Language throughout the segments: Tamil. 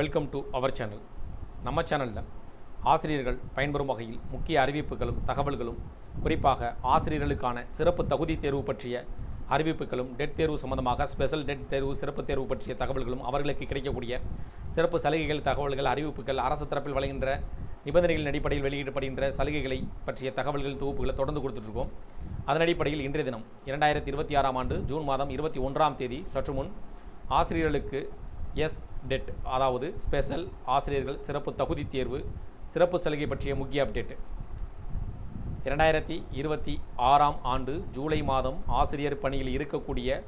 Welcome to our channel. நம்ம சேனலில் ஆசிரியர்கள் பயன்பெறும் வகையில் முக்கிய அறிவிப்புகளும் தகவல்களும், குறிப்பாக ஆசிரியர்களுக்கான சிறப்பு தகுதி தேர்வு பற்றிய அறிவிப்புகளும், டெட் தேர்வு சம்பந்தமாக ஸ்பெஷல் டெட் தேர்வு, சிறப்பு தேர்வு பற்றிய தகவல்களும், அவர்களுக்கு கிடைக்கக்கூடிய சிறப்பு சலுகைகள், தகவல்கள், அறிவிப்புகள், அரசு தரப்பில் வழங்குகின்ற நிபந்தனைகளின் அடிப்படையில் வெளியிடப்படுகின்ற சலுகைகளை பற்றிய தகவல்கள் தொகுப்புகளை தொடர்ந்து கொடுத்துட்ருக்கோம். அதன் அடிப்படையில் இன்றைய தினம் 2026ஆம் ஆண்டு ஜூன் மாதம் 21ஆம் தேதி சற்று முன் ஆசிரியர்களுக்கு டெட், அதாவது ஸ்பெஷல் ஆசிரியர்கள் சிறப்பு தகுதி தேர்வு சிறப்பு சலுகை பற்றிய முக்கிய அப்டேட். 2026ஆம் ஆண்டு ஜூலை மாதம் ஆசிரியர் பணியில் இருக்கக்கூடிய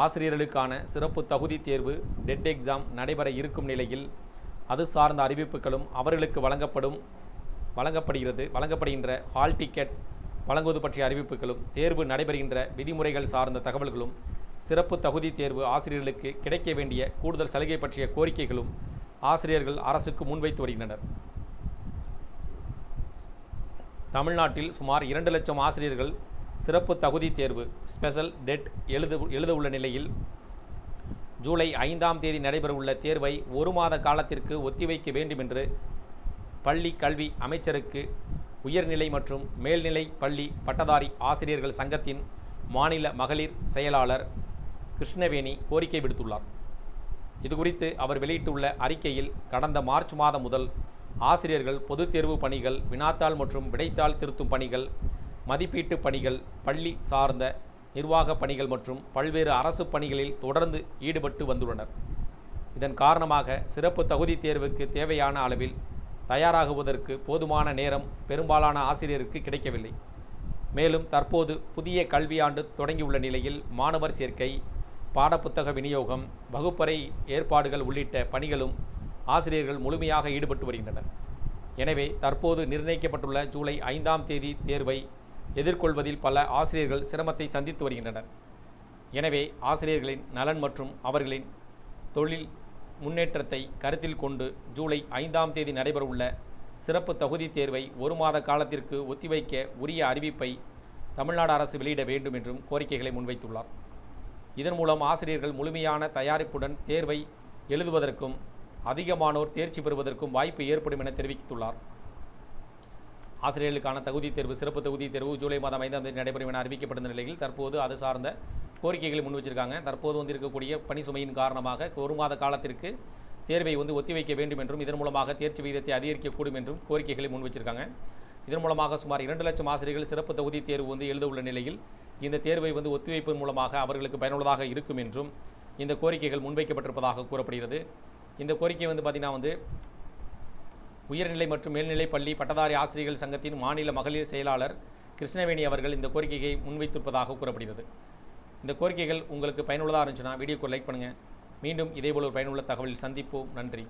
ஆசிரியர்களுக்கான சிறப்பு தகுதி தேர்வு டெட் எக்ஸாம் நடைபெற இருக்கும் நிலையில் அது சார்ந்த அறிவிப்புகளும், அவர்களுக்கு வழங்கப்படுகின்ற ஹால் டிக்கெட் வழங்குவது பற்றிய அறிவிப்புகளும், தேர்வு நடைபெறுகின்ற விதிமுறைகள் சார்ந்த தகவல்களும், சிறப்பு தகுதி தேர்வு ஆசிரியர்களுக்கு கிடைக்க வேண்டிய கூடுதல் சலுகை பற்றிய கோரிக்கைகளும் ஆசிரியர்கள் அரசுக்கு முன்வைத்து வருகின்றனர். தமிழ்நாட்டில் சுமார் 2 லட்சம் ஆசிரியர்கள் சிறப்பு தகுதி தேர்வு ஸ்பெஷல் டெட் எழுத உள்ள நிலையில் ஜூலை 5ஆம் தேதி நடைபெறவுள்ள தேர்வை 1 மாத காலத்திற்கு ஒத்திவைக்க வேண்டும் என்று பள்ளி கல்வி அமைச்சருக்கு உயர்நிலை மற்றும் மேல்நிலை பள்ளி பட்டதாரி ஆசிரியர்கள் சங்கத்தின் மாநில மகளிர் செயலாளர் கிருஷ்ணவேணி கோரிக்கை விடுத்துள்ளார். இதுகுறித்து அவர் வெளியிட்டுள்ள அறிக்கையில், கடந்த மார்ச் மாதம் முதல் ஆசிரியர்கள் பொதுத் தேர்வு பணிகள், வினாத்தாள் மற்றும் விடைத்தாள் திருத்தும் பணிகள், மதிப்பீட்டு பணிகள், பள்ளி சார்ந்த நிர்வாக பணிகள் மற்றும் பல்வேறு அரசு பணிகளில் தொடர்ந்து ஈடுபட்டு வந்துள்ளனர். இதன் காரணமாக சிறப்பு தகுதி தேர்வுக்கு தேவையான அளவில் தயாராகுவதற்கு போதுமான நேரம் பெரும்பாலான ஆசிரியருக்கு கிடைக்கவில்லை. மேலும் தற்போது புதிய கல்வியாண்டு தொடங்கியுள்ள நிலையில் மாணவர் சேர்க்கை, பாடப்புத்தக விநியோகம், வகுப்பறை ஏற்பாடுகள் உள்ளிட்ட பணிகளும் ஆசிரியர்கள் முழுமையாக ஈடுபட்டு வருகின்றனர். எனவே தற்போது நிர்ணயிக்கப்பட்டுள்ள ஜூலை 5ஆம் தேதி தேர்வை எதிர்கொள்வதில் பல ஆசிரியர்கள் சிரமத்தை சந்தித்து வருகின்றனர். எனவே ஆசிரியர்களின் நலன் மற்றும் அவர்களின் தொழில் முன்னேற்றத்தை கருத்தில் கொண்டு ஜூலை 5ஆம் தேதி நடைபெறவுள்ள சிறப்பு தகுதி தேர்வை 1 மாத காலத்திற்கு ஒத்திவைக்க உரிய அறிவிப்பை தமிழ்நாடு அரசு வெளியிட வேண்டும் என்றும் கோரிக்கைகளை முன்வைத்துள்ளார். இதன் மூலம் ஆசிரியர்கள் முழுமையான தயாரிப்புடன் தேர்வை எழுதுவதற்கும் அதிகமானோர் தேர்ச்சி பெறுவதற்கும் வாய்ப்பு ஏற்படும் என தெரிவித்துள்ளார். ஆசிரியர்களுக்கான தகுதி தேர்வு, சிறப்பு தகுதி தேர்வு ஜூலை மாதம் 5ஆம் தேதி நடைபெறும் என அறிவிக்கப்பட்ட நிலையில் தற்போது அது சார்ந்த கோரிக்கைகளை முன் வச்சிருக்காங்க. தற்போது இருக்கக்கூடிய பணி சுமையின் காரணமாக 1 மாத காலத்திற்கு தேர்வை ஒத்திவைக்க வேண்டும் என்றும், இதன் மூலமாக தேர்ச்சி விகிதத்தை அதிகரிக்கக்கூடும் என்றும் கோரிக்கைகளை முன் வச்சிருக்காங்க. இதன் மூலமாக சுமார் 2 லட்சம் ஆசிரியர்கள் சிறப்பு தகுதி தேர்வு எழுத உள்ள நிலையில் இந்த தேர்வை ஒத்திவைப்பதன் மூலமாக அவர்களுக்கு பயனுள்ளதாக இருக்கும் என்றும் இந்த கோரிக்கைகள் முன்வைக்கப்பட்டிருப்பதாக கூறப்படுகிறது. இந்த கோரிக்கை பார்த்திங்கன்னா உயர்நிலை மற்றும் மேல்நிலை பள்ளி பட்டதாரி ஆசிரியர்கள் சங்கத்தின் மாநில மகளிர் செயலாளர் கிருஷ்ணவேணி அவர்கள் இந்த கோரிக்கையை முன்வைத்திருப்பதாக கூறப்படுகிறது. இந்த கோரிக்கைகள் உங்களுக்கு பயனுள்ளதாக இருந்துச்சுன்னா வீடியோக்கு லைக் பண்ணுங்கள். மீண்டும் இதேபோல் ஒரு பயனுள்ள தகவலில் சந்திப்போம். நன்றி.